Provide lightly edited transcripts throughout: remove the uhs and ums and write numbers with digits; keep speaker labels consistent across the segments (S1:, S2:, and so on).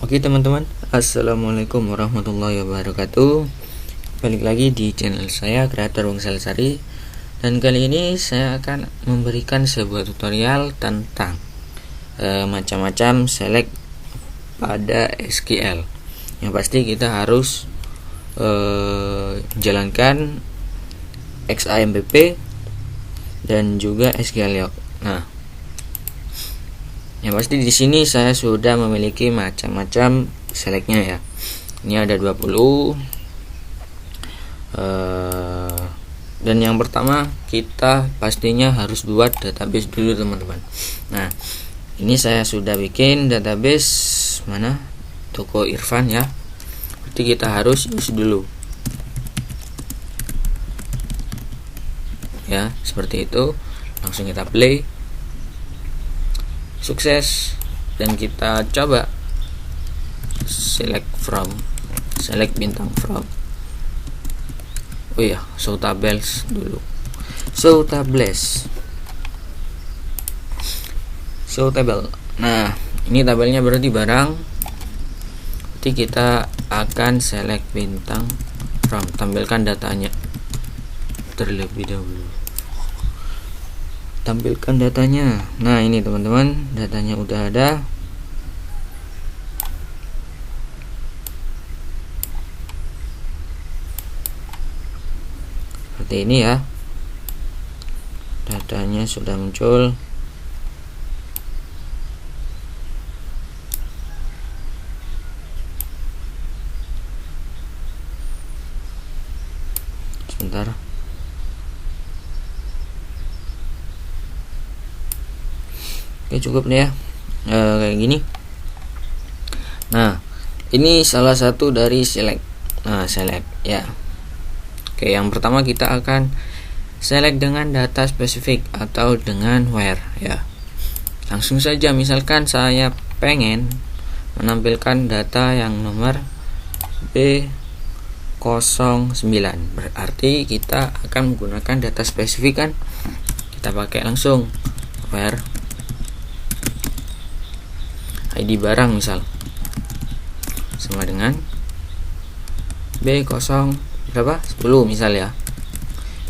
S1: Oke teman-teman, assalamualaikum warahmatullahi wabarakatuh. Balik lagi di channel saya, Kreator Wong Salisari. Dan kali ini saya akan memberikan sebuah tutorial tentang macam-macam select pada SQL. Yang pasti kita harus jalankan XAMPP dan juga SQL. Nah, yang pasti di sini saya sudah memiliki macam-macam selectnya ya. Ini ada 20. Dan yang pertama kita pastinya harus buat database dulu teman-teman. Nah, ini saya sudah bikin database mana? Toko Irfan ya. Berarti kita harus isi dulu. Ya, seperti itu. Langsung kita play. Sukses, dan kita coba select bintang from. Oh iya, show tables dulu. Show table. Nah, ini tabelnya berarti barang. Berarti kita akan select bintang from, tampilkan datanya terlebih dahulu. Tampilkan datanya. Nah, ini teman-teman, datanya udah ada. Seperti ini ya. Datanya sudah muncul. Sebentar. Oke, cukup nih ya, kayak gini. Nah, ini salah satu dari select. Nah, select ya. Oke, yang pertama kita akan select dengan data spesifik atau dengan where ya. Langsung saja, misalkan saya pengen menampilkan data yang nomor B09, berarti kita akan menggunakan data spesifik kan. Kita pakai langsung where ID barang misal sama dengan B0 berapa? 10 misal ya.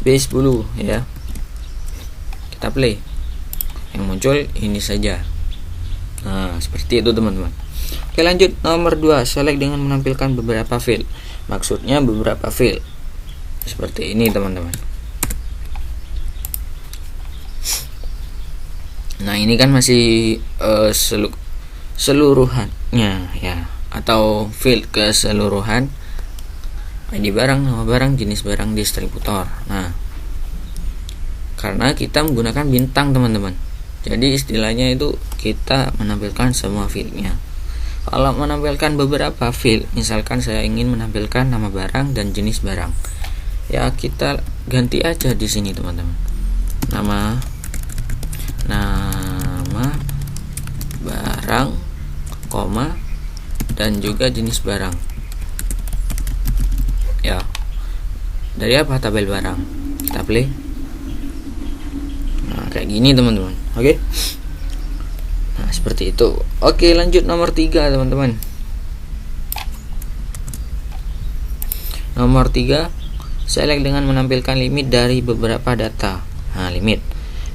S1: B10 ya. Kita play. Yang muncul ini saja. Nah, seperti itu teman-teman. Oke, lanjut nomor 2, select dengan menampilkan beberapa field. Maksudnya beberapa field. Seperti ini teman-teman. Nah, ini kan masih seluruhannya ya, atau field keseluruhan ID barang, nama barang, jenis barang, distributor. Nah, karena kita menggunakan bintang teman-teman, jadi istilahnya itu kita menampilkan semua fieldnya. Kalau menampilkan beberapa field, misalkan saya ingin menampilkan nama barang dan jenis barang, ya kita ganti aja di sini teman-teman. Nama barang, koma, dan juga jenis barang ya. Dari apa? Tabel barang. Kita play. Nah, kayak gini teman-teman. Oke. Nah, seperti itu. Oke, lanjut nomor 3 teman-teman. Nomor 3, select dengan menampilkan limit dari beberapa data. Nah, limit.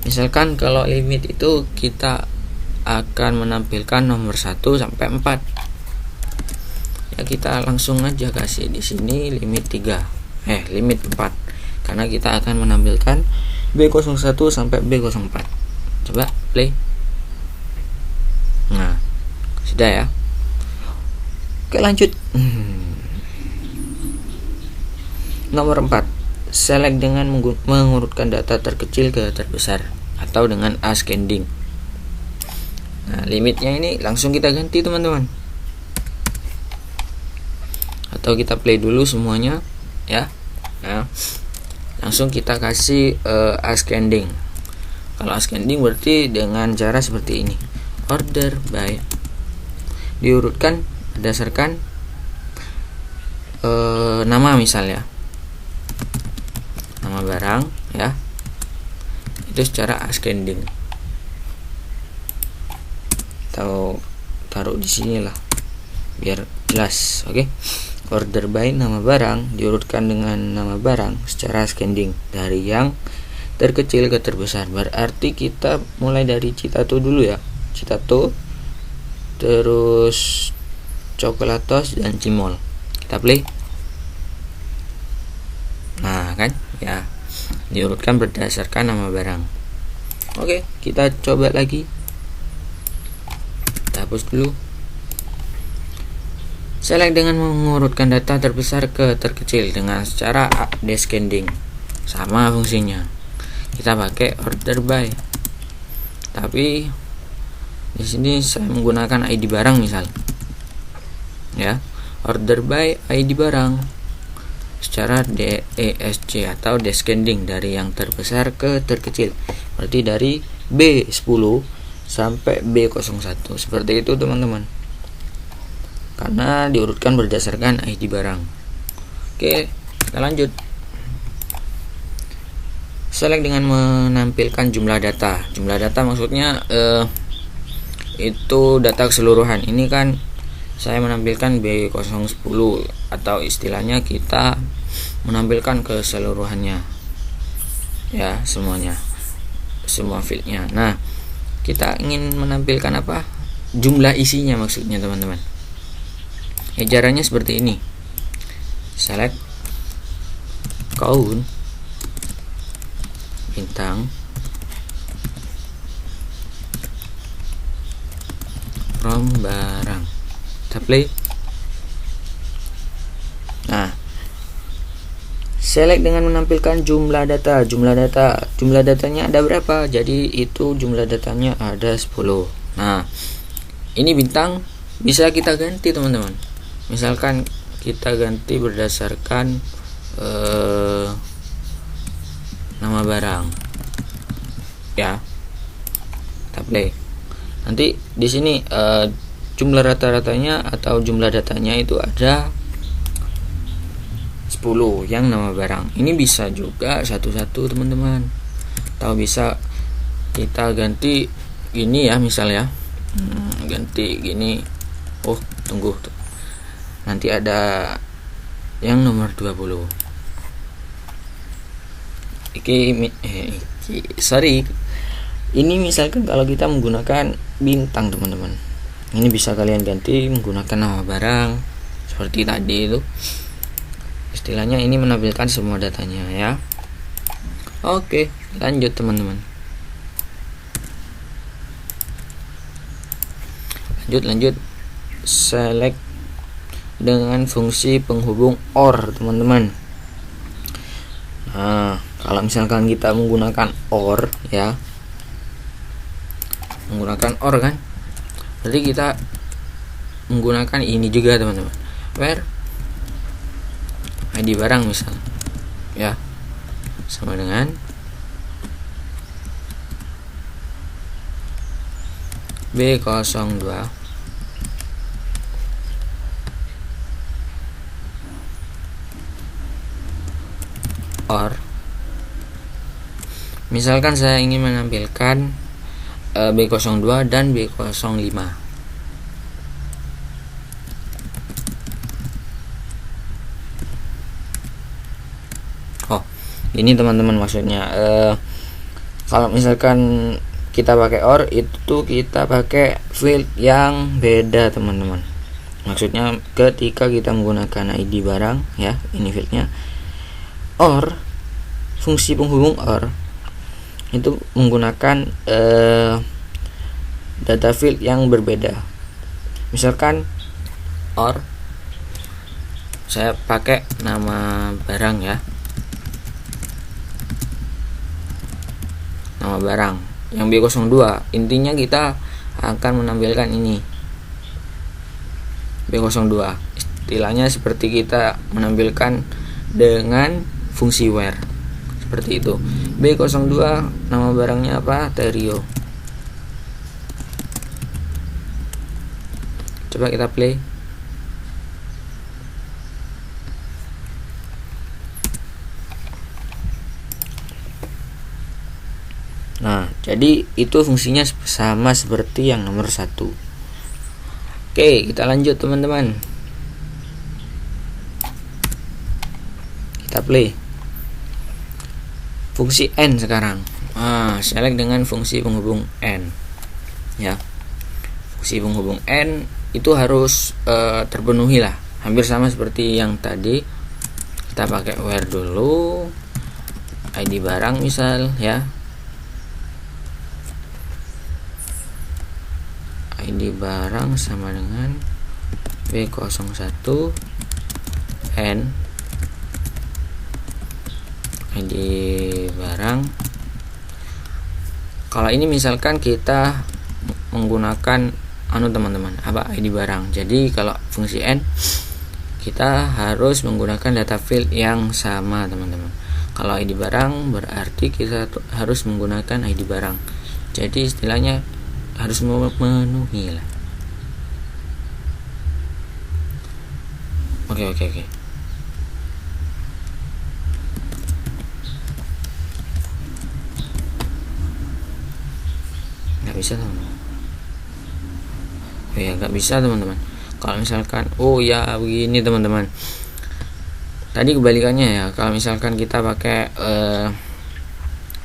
S1: Misalkan kalau limit itu kita akan menampilkan nomor 1 sampai 4. Ya, kita langsung aja kasih di sini limit 4 karena kita akan menampilkan B01 sampai B04. Coba play. Nah, sudah ya. Oke, lanjut. Nomor 4, select dengan mengurutkan data terkecil ke terbesar atau dengan ascending. Nah, limitnya ini langsung kita ganti teman-teman, atau kita play dulu semuanya ya. Nah, langsung kita kasih ascending. Kalau ascending berarti dengan cara seperti ini, order by, diurutkan berdasarkan nama misalnya, nama barang ya, itu secara ascending. Atau taruh di sini lah. biar jelas. Oke. Order by nama barang diurutkan dengan nama barang secara ascending dari yang terkecil ke terbesar. Berarti kita mulai dari Citato dulu ya. Citato, terus Coklatos dan Cimol. Kita play. Nah kan ya, diurutkan berdasarkan nama barang. Oke, kita coba lagi. Kita hapus dulu. Select dengan mengurutkan data terbesar ke terkecil dengan secara descending. Sama fungsinya. Kita pakai order by. Tapi di sini saya menggunakan ID barang misal. Ya, order by ID barang secara DESC atau descending dari yang terbesar ke terkecil. Berarti dari B10 sampai B01. Seperti itu teman-teman. Karena diurutkan berdasarkan ID barang. Oke, kita lanjut. Select dengan menampilkan jumlah data. Jumlah data maksudnya itu data keseluruhan. Ini kan saya menampilkan B010 atau istilahnya kita menampilkan keseluruhannya ya, semuanya, semua fieldnya. Nah, kita ingin menampilkan apa? Jumlah isinya maksudnya teman-teman. Ya, caranya seperti ini. Select count bintang from barang. Kita play. Nah, select dengan menampilkan jumlah data. Jumlah datanya ada berapa? Jadi itu jumlah datanya ada 10. Nah, ini bintang bisa kita ganti teman-teman. Misalkan kita ganti berdasarkan nama barang. Ya. Kita play. Nanti di sini jumlah rata-ratanya atau jumlah datanya itu ada 10 yang nama barang. Ini bisa juga satu-satu teman-teman. Atau bisa kita ganti gini ya, misal ya. Ganti gini. Oh, tunggu. Nanti ada yang nomor 20. Ini misalkan kalau kita menggunakan bintang teman-teman. Ini bisa kalian ganti menggunakan nama barang seperti tadi itu. Istilahnya ini menampilkan semua datanya ya. Oke, lanjut teman-teman. Lanjut. Select dengan fungsi penghubung OR teman-teman. Nah, kalau misalkan kita menggunakan OR ya, menggunakan OR kan, berarti kita menggunakan ini juga teman-teman. Where ID barang misal ya, sama dengan B02 or misalkan saya ingin menampilkan B02 dan B05. Oh, ini teman-teman maksudnya. Kalau misalkan kita pakai OR itu kita pakai field yang beda teman-teman. Maksudnya ketika kita menggunakan ID barang ya, ini fieldnya. OR, fungsi penghubung OR itu menggunakan data field yang berbeda. Misalkan OR saya pakai nama barang ya, nama barang yang B02. Intinya kita akan menampilkan ini B02. Istilahnya seperti kita menampilkan dengan fungsi where seperti itu. B02 nama barangnya apa? Terio. Coba kita play. Nah, jadi itu fungsinya sama seperti yang nomor 1. Oke, kita lanjut teman-teman. Kita play. Fungsi n sekarang. Select dengan fungsi penghubung n. Ya. Fungsi penghubung n itu harus terpenuhi lah. Hampir sama seperti yang tadi. Kita pakai where dulu. ID barang misal ya. ID barang sama dengan B01 N ID barang. Kalau ini misalkan kita menggunakan teman-teman, apa ID barang. Jadi kalau fungsi N kita harus menggunakan data field yang sama teman-teman. Kalau ID barang berarti kita harus menggunakan ID barang. Jadi istilahnya harus memenuhi lah. Oke. Nggak bisa teman-teman. Nggak bisa teman-teman. Kalau misalkan begini teman-teman. Tadi kebalikannya ya. Kalau misalkan kita pakai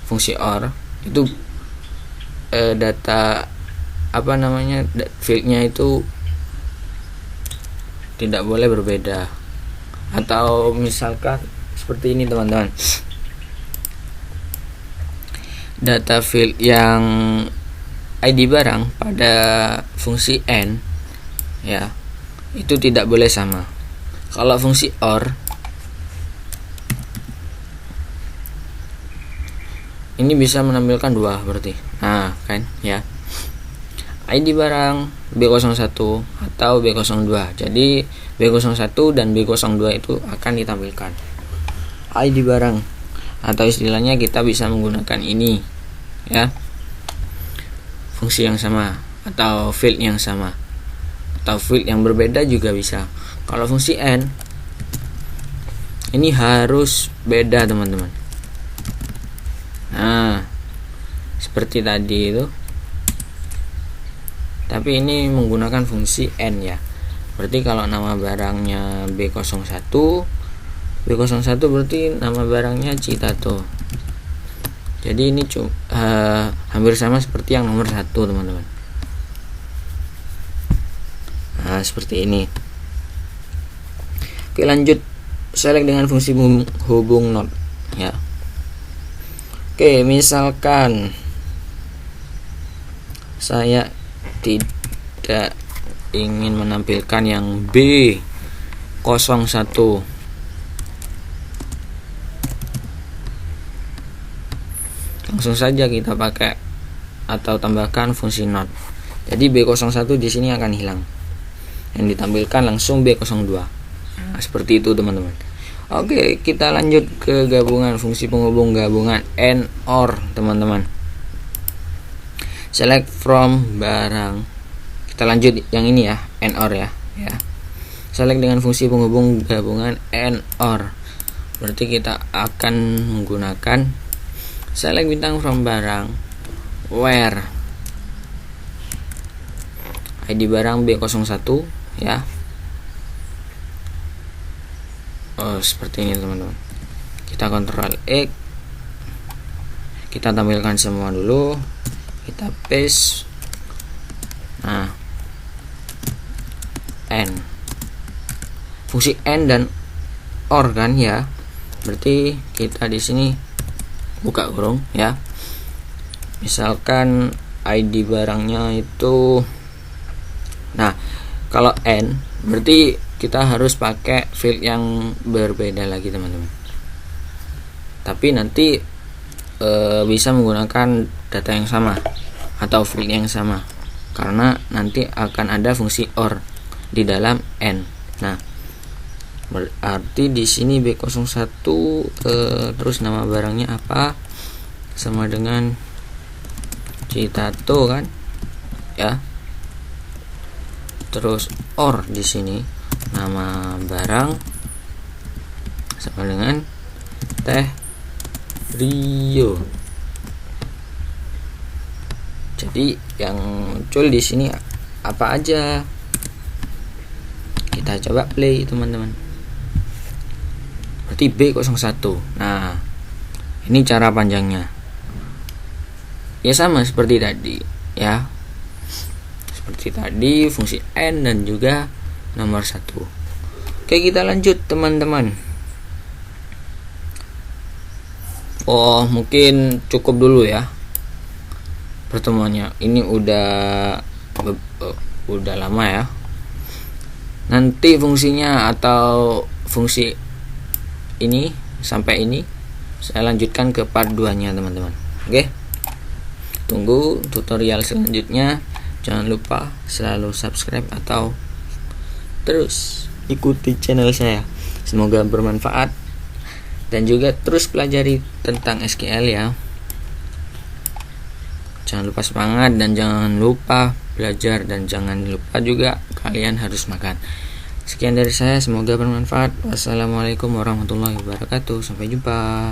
S1: fungsi OR itu data fieldnya itu tidak boleh berbeda. Atau misalkan seperti ini teman-teman, data field yang ID barang pada fungsi N ya itu tidak boleh sama. Kalau fungsi OR ini bisa menampilkan dua berarti. Nah kan ya, ID barang B01 atau B02. Jadi B01 dan B02 itu akan ditampilkan ID barang, atau istilahnya kita bisa menggunakan ini ya, fungsi yang sama atau field yang sama atau field yang berbeda juga bisa. Kalau fungsi N ini harus beda teman-teman. Nah seperti tadi itu, tapi ini menggunakan fungsi N ya. Berarti kalau nama barangnya B01 berarti nama barangnya Citato. Jadi ini hampir sama seperti yang nomor 1 teman-teman. Nah seperti ini. Oke lanjut, select dengan fungsi hubung not ya. Oke, misalkan saya tidak ingin menampilkan yang B01, langsung saja kita pakai atau tambahkan fungsi not. Jadi B01 di sini akan hilang, yang ditampilkan langsung B02. Nah, seperti itu teman-teman. Oke, kita lanjut ke gabungan fungsi penghubung gabungan and or teman-teman. Select from barang. Kita lanjut yang ini ya, and or ya. Select dengan fungsi penghubung gabungan and or. Berarti kita akan menggunakan select bintang from barang where ID barang B01 ya. Seperti ini teman-teman. Kita Ctrl X, kita tampilkan semua dulu, kita paste. Nah N, fungsi N dan OR kan ya. Berarti kita di sini buka kurung ya. Misalkan ID barangnya itu, nah kalau N berarti kita harus pakai field yang berbeda lagi teman-teman. Tapi nanti bisa menggunakan data yang sama atau field yang sama, karena nanti akan ada fungsi OR di dalam N. Nah berarti di sini B01 terus nama barangnya apa, sama dengan Citato kan ya. Terus OR di sini nama barang sama dengan Teh Rio. Jadi yang muncul di sini apa aja? Kita coba play teman-teman. Berarti B01. Nah, ini cara panjangnya. Ya sama seperti tadi ya. Seperti tadi fungsi N dan juga nomor 1. Oke, kita lanjut teman-teman. Oh, mungkin cukup dulu ya pertemuannya. Ini udah lama ya. Nanti fungsinya atau fungsi ini sampai ini saya lanjutkan ke part 2-nya teman-teman. Oke. Tunggu tutorial selanjutnya. Jangan lupa selalu subscribe atau terus ikuti channel saya. Semoga bermanfaat dan juga terus pelajari tentang SQL ya. Jangan lupa semangat dan jangan lupa belajar, dan jangan lupa juga kalian harus makan. Sekian dari saya, semoga bermanfaat. Wassalamualaikum warahmatullahi wabarakatuh. Sampai jumpa.